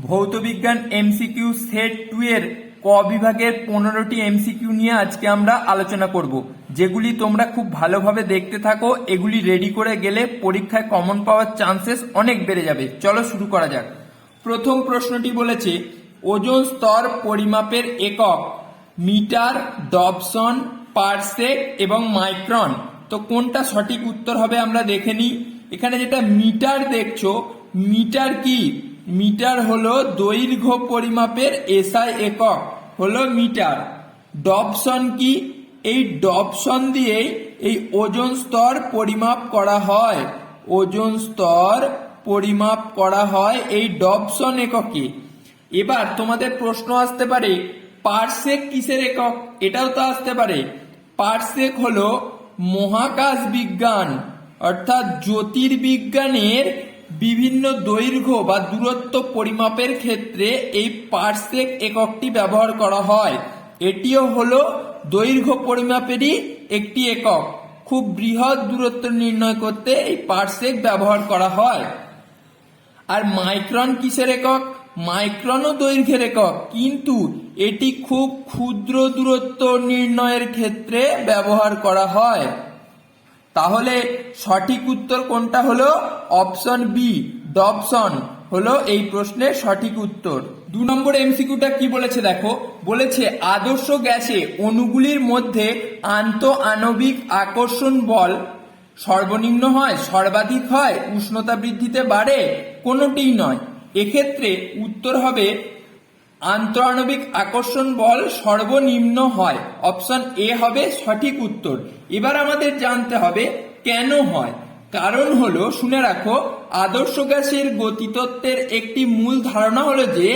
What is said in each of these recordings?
ভৌতবিজ্ঞান MCQ set 2 এর ক বিভাগের 15টি এমসিকিউ নিয়ে আজকে আমরা আলোচনা করব, যেগুলি তোমরা খুব ভালোভাবে দেখতে থাকো। এগুলি রেডি করে গেলে পরীক্ষায় কমন পাওয়ার চান্সেস অনেক বেড়ে যাবে। চলো শুরু করা যাক। প্রথম প্রশ্নটি বলেছে ওজোন স্তর পরিমাপের একক মিটার, ডবসন, পারসেক এবং মাইক্রন। তো কোনটা সঠিক উত্তর হবে আমরা দেখে নিই। এখানে যেটা মিটার দেখছো, মিটার কি? মিটার হলো দৈর্ঘ্য পরিমাপের এসআই একক হলো মিটার। ডবসন কি? এই ডবসন দিয়ে এই ওজোন স্তর পরিমাপ করা হয়। ওজোন স্তর পরিমাপ করা হয় এই ডবসন এককে। এবার তোমাদের প্রশ্ন আসতে পারে পারসেক কিসের একক? এটাও তো আসতে পারে। পারসেক হলো মহাকাশ বিজ্ঞান অর্থাৎ জ্যোতির্বিজ্ঞানের বিভিন্ন দৈর্ঘ্য বা দূরত্ব পরিমাপের ক্ষেত্রে এই পারসেক এককটি ব্যবহার করা হয়। এটিও হলো দৈর্ঘ্য পরিমাপেরই একটি একক। খুব বৃহৎ দূরত্ব নির্ণয় করতে এই পারসেক ব্যবহার করা হয়। আর মাইক্রন কিসের একক? মাইক্রনও দৈর্ঘ্যের একক, কিন্তু এটি খুব ক্ষুদ্র দূরত্ব নির্ণয়ের ক্ষেত্রে ব্যবহার করা হয়। তাহলে সঠিক উত্তর কোনটা হলো? অপশন বি, ডবসন হলো এই প্রশ্নের সঠিক উত্তর। 2 নম্বর এমসিকিউটা কি বলেছে দেখো। বলেছে আদর্শ গ্যাসে অণুগুলির মধ্যে আন্তঃআণবিক আকর্ষণ বল সর্বনিম্ন হয়, সর্বাধিক হয়, উষ্ণতা বৃদ্ধিতে বাড়ে, কোনোটিই নয়। এক্ষেত্রে উত্তর হবে আন্তঃআণবিক আকর্ষণ বল সর্বনিম্ন হয়। অপশন এ হবে সঠিক উত্তর। এবার আমাদের জানতে হবে কেন হয়। কারণ হলো, শুনে রাখো, আদর্শ গ্যাসের গতিতত্ত্বের একটি মূল ধারণা হলো যে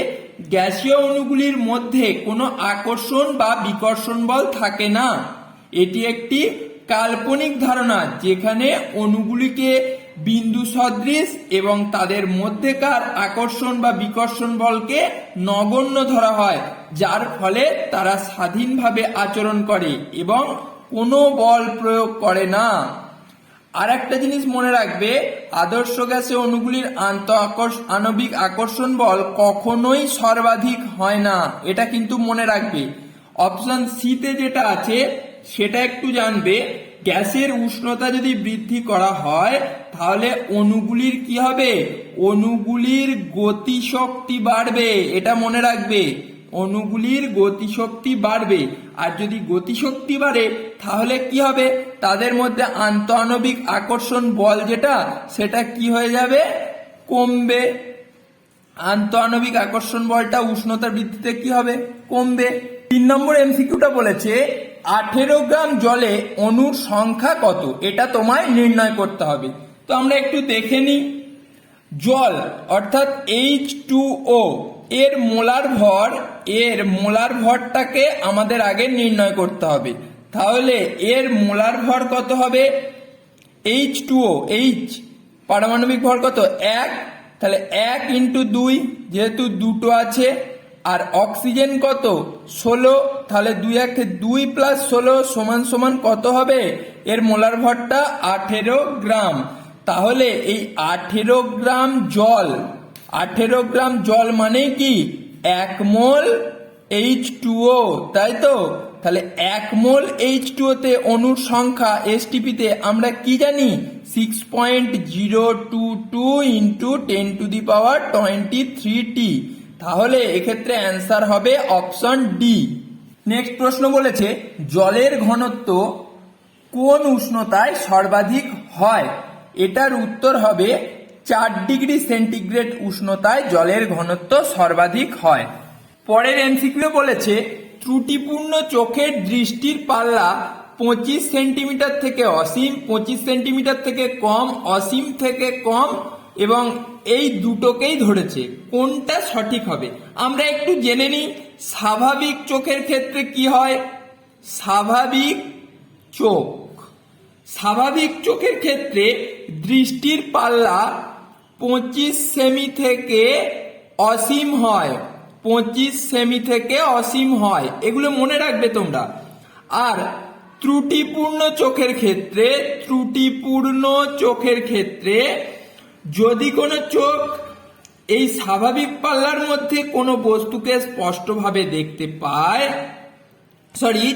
গ্যাসীয় অণুগুলির মধ্যে কোনো আকর্ষণ বা বিকর্ষণ বল থাকে না। এটি একটি কাল্পনিক ধারণা যেখানে অণুগুলিকে বিন্দু সদৃশ এবং তাদের মধ্যেকার আকর্ষণ বা বিকর্ষণ বলকে নগণ্য ধরা হয়, যার ফলে তারা স্বাধীনভাবে আচরণ করে এবং কোনো বল প্রয়োগ করে না। আর একটা জিনিস মনে রাখবে, আদর্শ গ্যাসে অণুগুলির আণবিক আকর্ষণ বল কখনোই সর্বাধিক হয় না, এটা কিন্তু মনে রাখবে। অপশন সিতে যেটা আছে সেটা একটু জানবে। গ্যাসের উষ্ণতা যদি বৃদ্ধি করা হয় তাহলে অণুগুলির কি হবে? অণুগুলির গতিশক্তি বাড়বে, এটা মনে রাখবে। অণুগুলির গতিশক্তি বাড়বে, আর যদি গতিশক্তি বাড়ে তাহলে কি হবে? তাদের মধ্যে আন্তঃআণবিক আকর্ষণ বল যেটা, সেটা কি হয়ে যাবে? কমবে। আন্তঃআণবিক আকর্ষণ বলটা উষ্ণতা বৃদ্ধিতে কি হবে? কমবে। 3 নম্বর এমসিকিউটা বলেছে 18 গ্রাম জলে অণুর সংখ্যা কত? এটা তোমায় নির্ণয় করতে হবে। তো আমরা একটু দেখে নিই। জল অর্থাৎ H2O এর মোলার ভরটাকে আমাদের আগে নির্ণয় করতে হবে। তাহলে এর মোলার ভর কত হবে? H2O, পারমাণবিক ভর কত? 1। তাহলে 1 × 2, যেহেতু দুটো আছে। আর অক্সিজেন কত? 16। তাহলে 2 × 2 + 16 সমান কত হবে? এর মোলার ভরটা 18 গ্রাম। তাহলে এই 18 গ্রাম জল মানে কি? 1 মোল H2O, তাই তো? তাহলে 1 মোল H2O তে অণুর সংখ্যা STP তে আমরা কি জানি? 6.022 × 10⁻23T। তাহলে এক্ষেত্রে অ্যান্সার হবে অপশন ডি। নেক্সট প্রশ্ন বলেছে জলের ঘনত্ব কোন উষ্ণতায় সর্বাধিক হয়? এটার উত্তর হবে 4 ডিগ্রি সেন্টিগ্রেড উষ্ণতায় জলের ঘনত্ব সর্বাধিক হয়। পরের এমসিকিউ বলেছে ত্রুটিপূর্ণ চোখের দৃষ্টির পাল্লা 25 সেন্টিমিটার থেকে অসীম, 25 সেন্টিমিটার থেকে কম, অসীম থেকে কম এবং এই দুটোকেই ধরেছে। কোনটা সঠিক হবে? আমরা একটু জেনে নিই। স্বাভাবিক চোখের ক্ষেত্রে কি হয়? স্বাভাবিক চোখের ক্ষেত্রে দৃষ্টির পাল্লা 25 সেমি থেকে অসীম হয়। 25 সেমি থেকে অসীম হয়, এগুলো মনে রাখবে তোমরা। আর ত্রুটিপূর্ণ চোখের ক্ষেত্রে যদি কোনো চোখ এই স্বাভাবিক পাল্লার মধ্যে কোনো বস্তুকে স্পষ্টভাবে দেখতে পায়,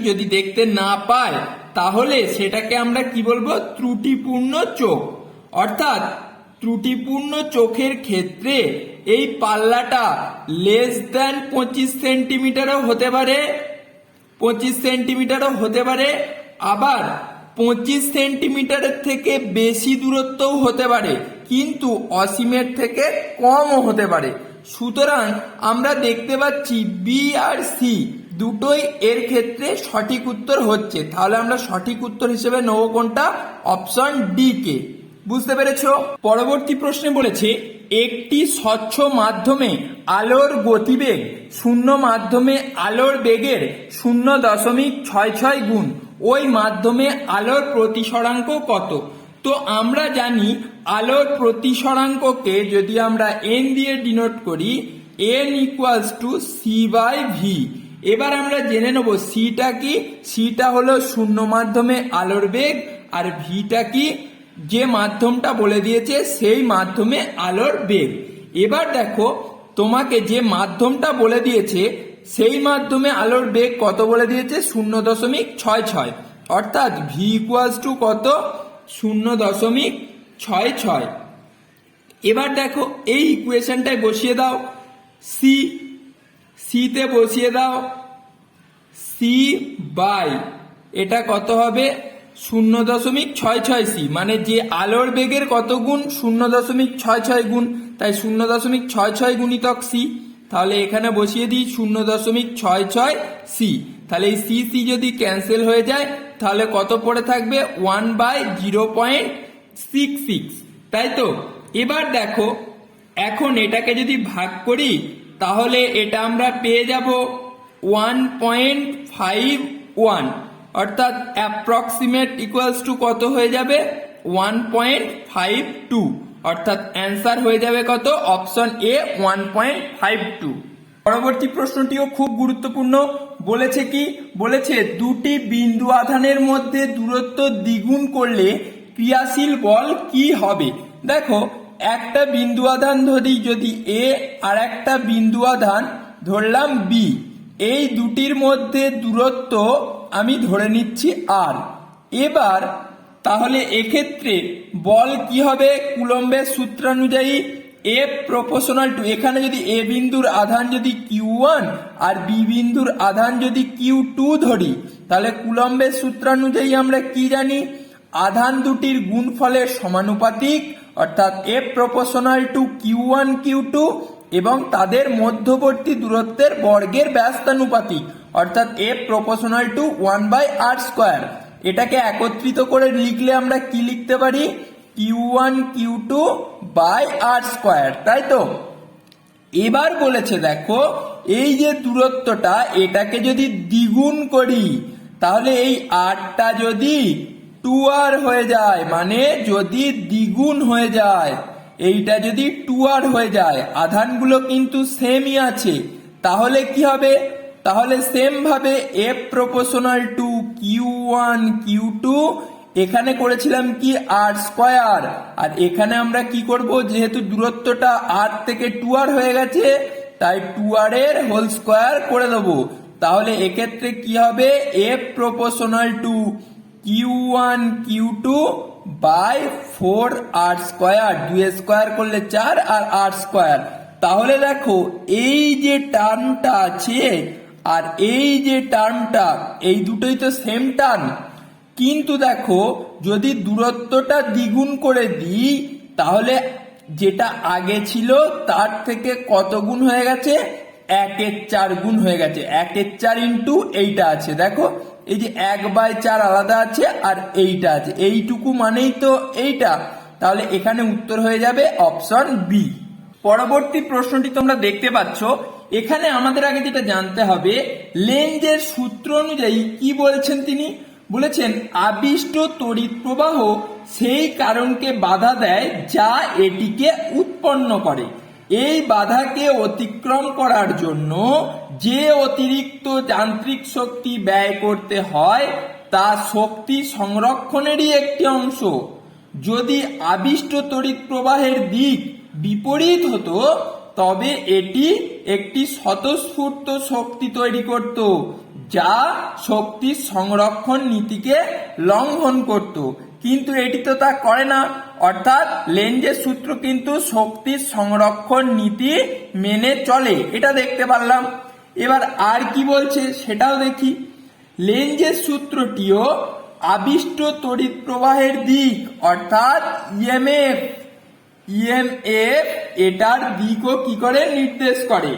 যদি দেখতে না পায়, তাহলে সেটাকে আমরা কি বলবো? ত্রুটিপূর্ণ চোখ। অর্থাৎ ত্রুটিপূর্ণ চোখের ক্ষেত্রে এই পাল্লাটা লেস দ্যান 25 সেন্টিমিটারও হতে পারে, 25 সেন্টিমিটারও হতে পারে, আবার 25 সেন্টিমিটারের থেকে বেশি দূরত্বও হতে পারে, কিন্তু অসীমের থেকে কমও হতে পারে। সুতরাং আমরা দেখতে পাচ্ছি বি আর সি দুটোই এর ক্ষেত্রে সঠিক উত্তর হচ্ছে। তাহলে আমরা সঠিক উত্তর হিসেবে নেব কোনটা? অপশন ডি কে। বুঝতে পেরেছো? পরবর্তী প্রশ্নে বলেছে একটি স্বচ্ছ মাধ্যমে আলোর গতিবেগ শূন্য মাধ্যমে আলোর বেগের 0.66 গুণ, ওই মাধ্যমে আলোর প্রতিসরাঙ্ক কত? তো আমরা জানি আলোর প্রতিসরাঙ্ককে যদি আমরা এন দিয়ে ডিনোট করি, N equals to C by V. এবার আমরা জেনে নেব সিটা কি। সিটা হলো শূন্য মাধ্যমে আলোর বেগ, আর ভিটা কি? যে মাধ্যমটা বলে দিয়েছে সেই মাধ্যমে আলোর বেগ। এবার দেখো তোমাকে যে মাধ্যমটা বলে দিয়েছে সেই মাধ্যমে আলোর বেগ কত বলে দিয়েছে? 0.66। অর্থাৎ ভি ইকুয়ালস টু কত? 0.66। এবার দেখো এই ইকুয়েশনটায় বসিয়ে দাও, সিতে বসিয়ে দাও, সি বাই এটা কত হবে? 0.66 সি, মানে যে আলোর বেগের কত গুণ? 0.66 গুণ, তাই 0.66 গুণিতক সি। তাহলে এখানে বসিয়ে দিই 0.66 সি। তাহলে এই সি সি যদি ক্যান্সেল হয়ে যায় তাহলে কত পড়ে থাকবে? 1/0.66, তাই তো? এবার দেখো এখন এটাকে যদি ভাগ করি তাহলে এটা আমরা পেয়ে যাব 1.51, অর্থাৎ অ্যাপ্রক্সিমেট ইকুয়ালস টু কত হয়ে যাবে? 1.52, অর্থাৎ অ্যান্সার হয়ে যাবে কত? Option A 1.52। পরবর্তী প্রশ্নটিও খুব গুরুত্বপূর্ণ। বলেছে কি? বলেছে দুটি বিন্দু আধানের মধ্যে দূরত্ব দ্বিগুণ করলে ক্রিয়াশীল বল কি হবে? দেখো একটা বিন্দু আধান ধরি যদি এ, আর একটা বিন্দু আধান ধরলাম বি, এই দুটির মধ্যে দূরত্ব আমি ধরে নিচ্ছি আর। এবার তাহলে এক্ষেত্রে বল কি হবে? কুলম্বের সূত্রানুযায়ী এফ প্রপোর্শনাল টু, এখানে যদি এ বিন্দুর আধান যদি Q1 আর বি বিন্দুর আধান যদি Q2 ধরি, তাহলে কুলম্বের সূত্রানুযায়ী আমরা কি জানি? আধান দুটির গুণফলের সমানুপাতিক, অর্থাৎ F proportional to Q1 Q2, এবং তাদের মধ্যবর্তী দূরত্বের বর্গের ব্যস্তানুপাতিক, অর্থাৎ এফ প্রপোর্শনাল টু 1/r²। এটাকে একত্রিত করে লিখলে আমরা কি লিখতে পারি? Q1 Q2 বাই r², তাই তো? এবার বলেছে দেখো এই যে দূরত্বটা এটাকে যদি দ্বিগুণ করি তাহলে এই আরটা যদি 2r হয়ে যায়, মানে যদি দ্বিগুণ হয়ে যায়, এইটা যদি 2r হয়ে যায়, আধানগুলো কিন্তু সেমই আছে, তাহলে কি হবে? তাহলে সেম ভাবে F proportional to Q1 Q2, এখানে করেছিলাম কি r², আর এখানে আমরা কি করব? যেহেতু দূরত্বটা r থেকে 2r হয়ে গেছে তাই 2r এর হোল স্কয়ার করে দেবো। তাহলে এক্ষেত্রে কি হবে? F proportional to Q1 Q2 by 4r², 2 square করলে 4 আর r²। তাহলে দেখো এই যে টার্মটা আছে আর এই যে টার্মটা, এই দুটোই তো সেম টার্ম, কিন্তু দেখো যদি দূরত্বটা দ্বিগুণ করে দিই তাহলে যেটা আগে ছিল তার থেকে কত গুণ হয়ে গেছে? 1/4 গুণ হয়ে গেছে। 1/4 ইন্টু এইটা আছে, দেখো এই যে 1/4 আলাদা আছে আর এইটা আছে, এইটুকু মানেই তো এইটা। তাহলে এখানে উত্তর হয়ে যাবে অপশন বি। পরবর্তী প্রশ্নটি তোমরা দেখতে পাচ্ছ, এখানে আমাদের আগে যেটা জানতে হবে লেঞ্জের সূত্র অনুযায়ী কি বলছেন তিনি? বলেছেন আবিষ্ট তড়িৎ প্রবাহ সেই কারণকে বাধা দেয় যা এটিকে উৎপন্ন করে। এই বাধাকে অতিক্রম করার জন্য যে অতিরিক্ত যান্ত্রিক শক্তি ব্যয় করতে হয় তা শক্তি সংরক্ষণেরই একটি অংশ। যদি আবিষ্ট তড়িৎ প্রবাহের দিক বিপরীত হতো তবে এটি একটি স্বতঃস্ফূর্ত শক্তি তৈরি করত, যা শক্তির সংরক্ষণ নীতিকে লঙ্ঘন করত। কিন্তু এটি তো তা করে না, অর্থাৎ লেঞ্জের সূত্র কিন্তু শক্তির সংরক্ষণ নীতি মেনে চলে, এটা দেখতে পারলাম। এবার আর কি বলছে সেটাও দেখি। লেঞ্জের সূত্রটিও আবিষ্ট তড়িৎ প্রবাহের দিক অর্থাৎ ইএমএফ এটার দিকও কি করে নির্দেশ করে।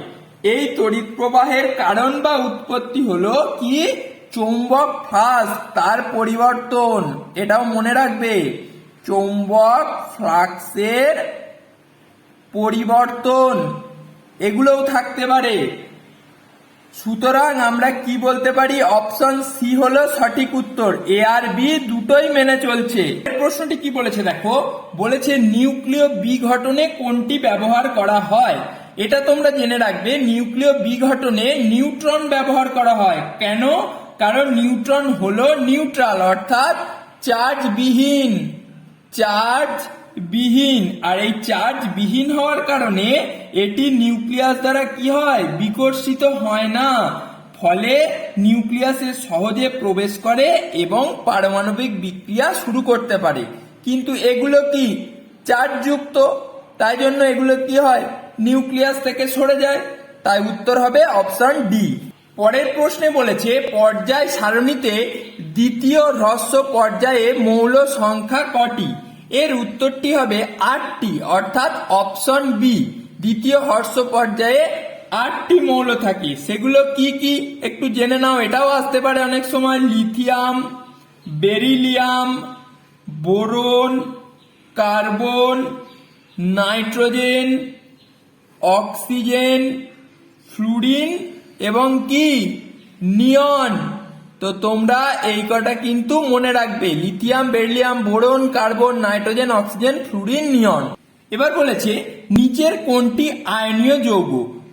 এই তড়িৎ প্রবাহের কারণ বা উৎপত্তি হলো কি চৌম্বক ফ্লাক্স, তার পরিবর্তন, এটাও মনে রাখবে, চৌম্বক ফ্লাক্সের পরিবর্তন, এগুলোও থাকতে পারে। সুতরাং আমরা কি বলতে পারি, অপশন সি হলো সঠিক উত্তর। এ আর বি দুটোই মেনে চলছে। প্রশ্নটি কি বলেছে দেখো, বলেছে নিউক্লিয় বিঘটনে কোনটি ব্যবহার করা হয়। এটা তোমরা জেনে রাখবে, নিউক্লিয় বিঘটনে নিউট্রন ব্যবহার করা হয়। কেন? কারণ নিউট্রন হলো নিউট্রাল অর্থাৎ চার্জ বিহীন, আর এই চার্জ বিহীন হওয়ার কারণে এটি নিউক্লিয়াস দ্বারা কি হয়, বিকর্ষিত হয় না, ফলে নিউক্লিয়াসে সহজে প্রবেশ করে এবং পারমাণবিক বিক্রিয়া শুরু করতে পারে। কিন্তু এগুলো কি চার্জযুক্ত, তাই জন্য এগুলো কি হয়, নিউক্লিয়াস থেকে সরে যায়। তাই উত্তর হবে অপশন ডি। পরের প্রশ্নে বলেছে পর্যায় সারণীতে দ্বিতীয় হ্রস্ব পর্যায়ে মৌল সংখ্যা কটি। এর উত্তরটি হবে 8টি, অর্থাৎ অপশন বি। দ্বিতীয় হ্রস্ব পর্যায়ে 8টি মৌল থাকে। সেগুলো কি কি একটু জেনে নাও, এটাও আসতে পারে অনেক সময়। Lithium, beryllium, boron, carbon, nitrogen, oxygen, fluorine এবং কি নিয়ন। তো তোমরা এই কটা কিন্তু মনে রাখবে, lithium, beryllium, boron, carbon, nitrogen, oxygen, fluorine, neon. এবার বলেছে নিচের কোনটি আয়নীয় যৌগ।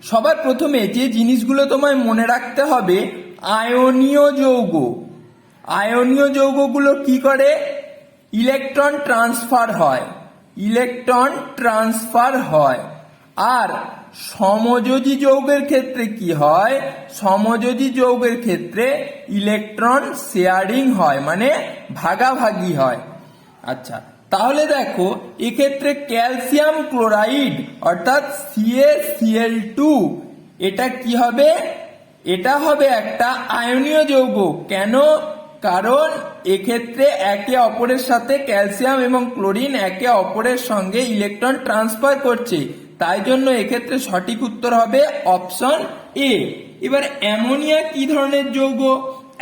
সবার প্রথমে যে জিনিসগুলো তোমায় মনে রাখতে হবে, আয়নীয় যৌগ। আয়নীয় যৌগগুলো কি করে, ইলেকট্রন ট্রান্সফার হয়। আর সমযোজী যৌগের ক্ষেত্রে কি হয়, সমযোজী যৌগের ক্ষেত্রে ইলেকট্রন শেয়ারিং হয়, মানে ভাগাভাগি হয়। আচ্ছা, তাহলে দেখো এক্ষেত্রে ক্যালসিয়াম ক্লোরাইড অর্থাৎ CaCl2 এটা কি হবে, এটা হবে একটা আয়নীয় যৌগ। কেন? কারণ এক্ষেত্রে একে অপরের সাথে ক্যালসিয়াম এবং ক্লোরিন একে অপরের সঙ্গে ইলেকট্রন ট্রান্সফার করছে, তাই জন্য এক্ষেত্রে সঠিক উত্তর হবে অপশন এ। এবার অ্যামোনিয়া কি ধরনের যৌগ?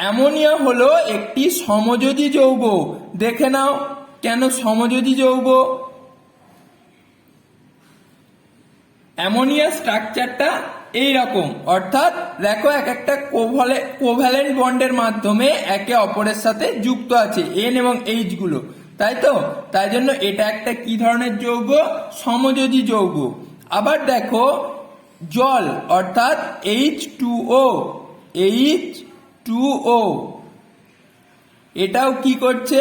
অ্যামোনিয়া হলো একটি সমযোজী যৌগ। দেখে নাও কেন সমযোজী যৌগ। অ্যামোনিয়া স্ট্রাকচারটা এইরকম, অর্থাৎ দেখো এক একটা কোভ্যালেন্ট বন্ডের মাধ্যমে একে অপরের সাথে যুক্ত আছে এন এবং এইচ গুলো, তাই তো, তাই জন্য এটা একটা কি ধরনের যৌগ, সমযোজী যৌগ। আবার দেখো জল অর্থাৎ H2O এটাও কি করছে,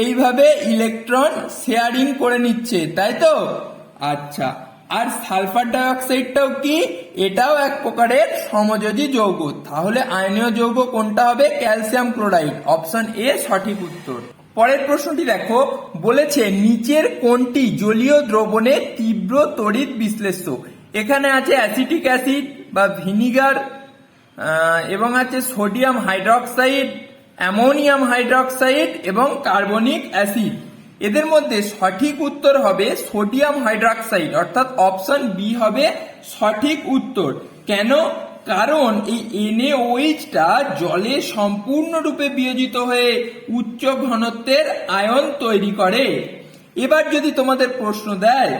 এইভাবে ইলেকট্রন শেয়ারিং করে নিচ্ছে, তাই তো। আচ্ছা, আর সালফার ডাইঅক্সাইডটাও কি, এটাও এক প্রকারের সমযোজী যৌগ। তাহলে আয়নীয় যৌগ কোনটা হবে, ক্যালসিয়াম ক্লোরাইড, অপশন এ সঠিক উত্তর। পরের প্রশ্নটি দেখো, বলেছে নিচের কোনটি জলীয় দ্রবণে তীব্র তড়িৎ বিশ্লেষ্য। এখানে আছে অ্যাসিটিক অ্যাসিড বা ভিনিগার, এবং আছে সোডিয়াম হাইড্রক্সাইড, অ্যামোনিয়াম হাইড্রক্সাইড এবং কার্বনিক অ্যাসিড। এদের মধ্যে সঠিক উত্তর হবে সোডিয়াম হাইড্রক্সাইড, অর্থাৎ অপশন বি হবে সঠিক উত্তর। কেন? কারণ এই NaOH-টা জলে সম্পূর্ণরূপে বিয়োজিত হয়ে উচ্চ ঘনত্বের আয়ন তৈরি করে। এবার যদি তোমাদের প্রশ্ন দেয়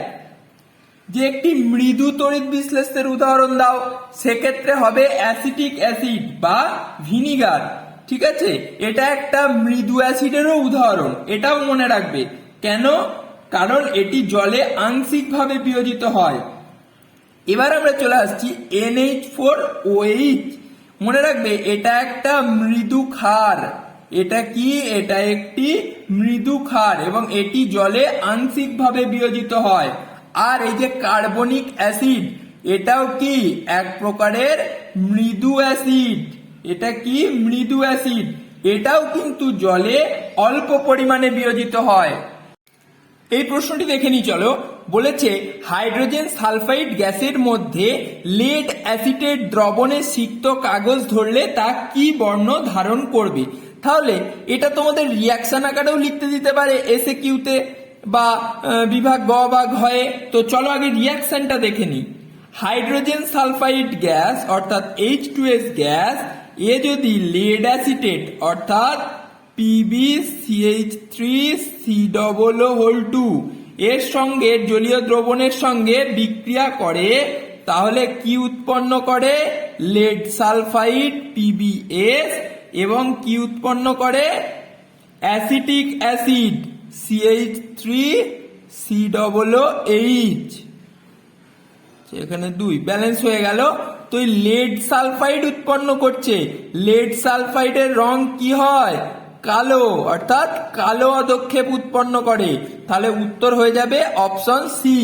যে একটি মৃদু তড়িৎ বিশ্লেষণের উদাহরণ দাও, সেক্ষেত্রে হবে অ্যাসিটিক অ্যাসিড বা ভিনিগার। ঠিক আছে, এটা একটা মৃদু অ্যাসিডেরও উদাহরণ, এটাও মনে রাখবে। কেন? কারণ এটি জলে আংশিকভাবে বিয়োজিত হয়। এবার আমরা চলে আসছি NH4OH। মনে রাখবে এটা একটা মৃদু ক্ষার। এটা কি? এটা একটি মৃদু ক্ষার এবং এটি জলে আংশিকভাবে বিয়োজিত হয়। আর এই যে কার্বনিক অ্যাসিড, এটাও কি এক প্রকারের মৃদু অ্যাসিড। এটা কি মৃদু অ্যাসিড, এটাও কিন্তু জলে অল্প পরিমাণে বিয়োজিত হয়। এই প্রশ্নটি দেখে নি চলো। বলেছে হাইড্রোজেন সালফাইড গ্যাসের মধ্যে লেড অ্যাসিটেট দ্রবণে সিক্ত কাগজ ধরলে তা কি বর্ণ ধারণ করবে। তাহলে এটা তোমাদের রিয়াকশন আকারেও লিখতে দিতে পারে এসে কিউতে বা বিভাগ গ বা ঘয়ে। তো চলো আগে রিয়াকশনটা দেখে নি। হাইড্রোজেন সালফাইড গ্যাস অর্থাৎ H2S গ্যাস, এ যদি লেড অ্যাসিটেট অর্থাৎ PbCH3COO2 এর সঙ্গে জলীয় দ্রবণের সঙ্গে বিক্রিয়া করে, তাহলে কি উৎপন্ন করে? লেড সালফাইড PbS, এবং কি উৎপন্ন করে? Acetic acid CH3COOH। এখানে 2 ব্যালেন্স হয়ে গেল। তো এই লেড সালফাইড উৎপন্ন করছে। লেড সালফাইডের রং কি হয়? কালো, অর্থাৎ কালো অধক্ষেপ উৎপন্ন করে। তাহলে উত্তর হয়ে যাবে অপশন সি।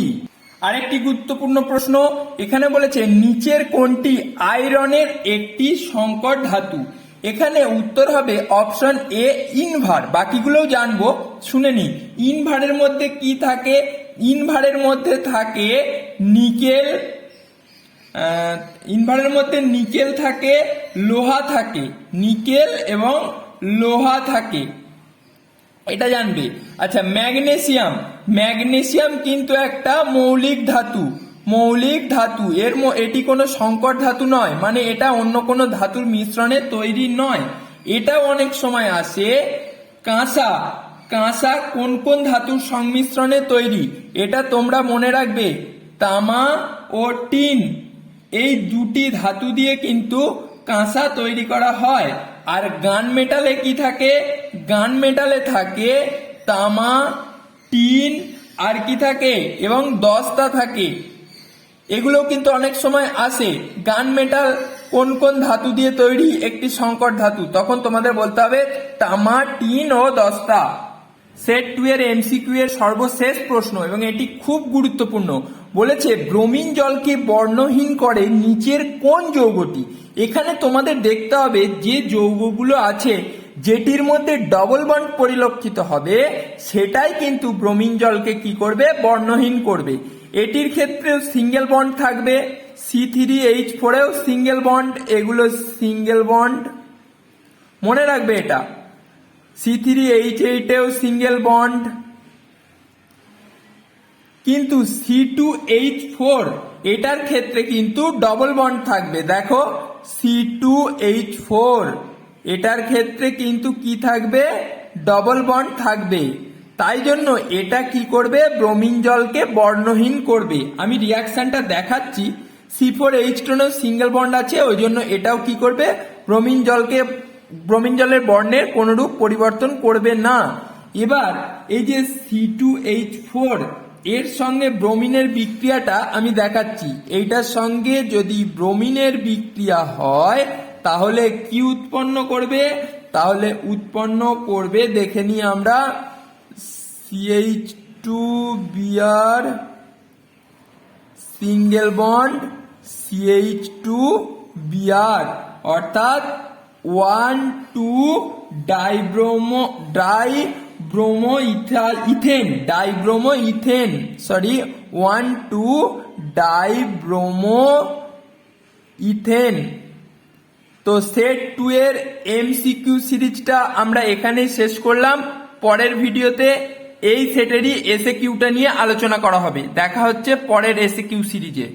আরেকটি গুরুত্বপূর্ণ প্রশ্ন এখানে বলেছে নিচের কোনটি আয়রনের একটি সংকর ধাতু। এখানে উত্তর হবে অপশন এ ইনভার। বাকিগুলোও জানবো, শুনে নি। ইনভারের মধ্যে কি থাকে? ইনভারের মধ্যে থাকে নিকেল, ইনভারের মধ্যে নিকেল থাকে, লোহা থাকে, নিকেল এবং লোহা থাকে, এটা জানবে। আচ্ছা, ম্যাগনেসিয়াম, ম্যাগনেসিয়াম কিন্তু একটা মৌলিক ধাতু। মৌলিক ধাতু এটি কোনো সংকর ধাতু নয়, মানে এটা অন্য কোনো ধাতুর মিশ্রণে তৈরি নয়। এটাও অনেক সময় আসে। কাঁসা, কাঁসা কোন কোন ধাতুর সংমিশ্রণে তৈরি? এটা তোমরা মনে রাখবে, তামা ও টিন, এই দুটি ধাতু দিয়ে কিন্তু কাঁসা তৈরি করা হয়। আর গান মেটালে কি থাকে? গান মেটালে থাকে তামা, টিন, আর কি থাকে? এবং দস্তা থাকে। এগুলো কিন্তু অনেক সময় আসে। গান মেটাল কোন কোন ধাতু দিয়ে তৈরি? একটি সংকর ধাতু। তখন তোমাদের বলতে হবে তামা, টিন ও দস্তা। সেট 2 এর এমসিকিউ এর সর্বশেষ প্রশ্ন, এবং এটি খুব গুরুত্বপূর্ণ। বলেছে ব্রোমিন জলকে বর্ণহীন করে নিচের কোন যৌগটি। এখানে তোমাদের দেখতে হবে যে যৌগগুলো আছে যেটির মধ্যে ডবল বন্ড পরিলক্ষিত হবে, সেটাই কিন্তু ব্রোমিন জলকে কি করবে? বর্ণহীন করবে। এটির ক্ষেত্রেও সিঙ্গেল বন্ড থাকবে, C3H4 এও সিঙ্গেল বন্ড, এগুলো সিঙ্গেল বন্ড, মনে রাখবে এটা। C3H8 এও সিঙ্গেল বন্ড, কিন্তু C2H4 এটার ক্ষেত্রে কিন্তু ডবল বন্ড থাকবে। দেখো C2H4 এটার ক্ষেত্রে কিন্তু কি থাকবে? ডবল বন্ড থাকবে। তাই জন্য এটা কি করবে? ব্রোমিন জলকে বর্ণহীন করবে। আমি রিয়াকশনটা দেখাচ্ছি। C4H2 সিঙ্গেল বন্ড আছে, ওই জন্য এটাও কি করবে? ব্রোমিন জলের বর্ণের কোনরূপ পরিবর্তন করবে না। এবার এই যে C2H4 এর সঙ্গে ব্রোমিনের বিক্রিয়াটা আমি দেখাচ্ছি। এইটার সঙ্গে যদি ব্রোমিনের বিক্রিয়া হয় তাহলে কি উৎপন্ন করবে? তাহলে উৎপন্ন করবে, দেখে নিই আমরা, CH2Br সিঙ্গেল বন্ড CH2Br, অর্থাৎ 1,2 ডাইব্রোমো ইথেন, 1,2 ডাইব্রোমো ইথেন। তো সেট 2 এর এমসিকিউ সিরিজটা আমরা এখানেই শেষ করলাম। পরের ভিডিওতে এই সেটেরই এসএকিউটা নিয়ে আলোচনা করা হবে। দেখা হচ্ছে পরের এসএকিউ সিরিজে।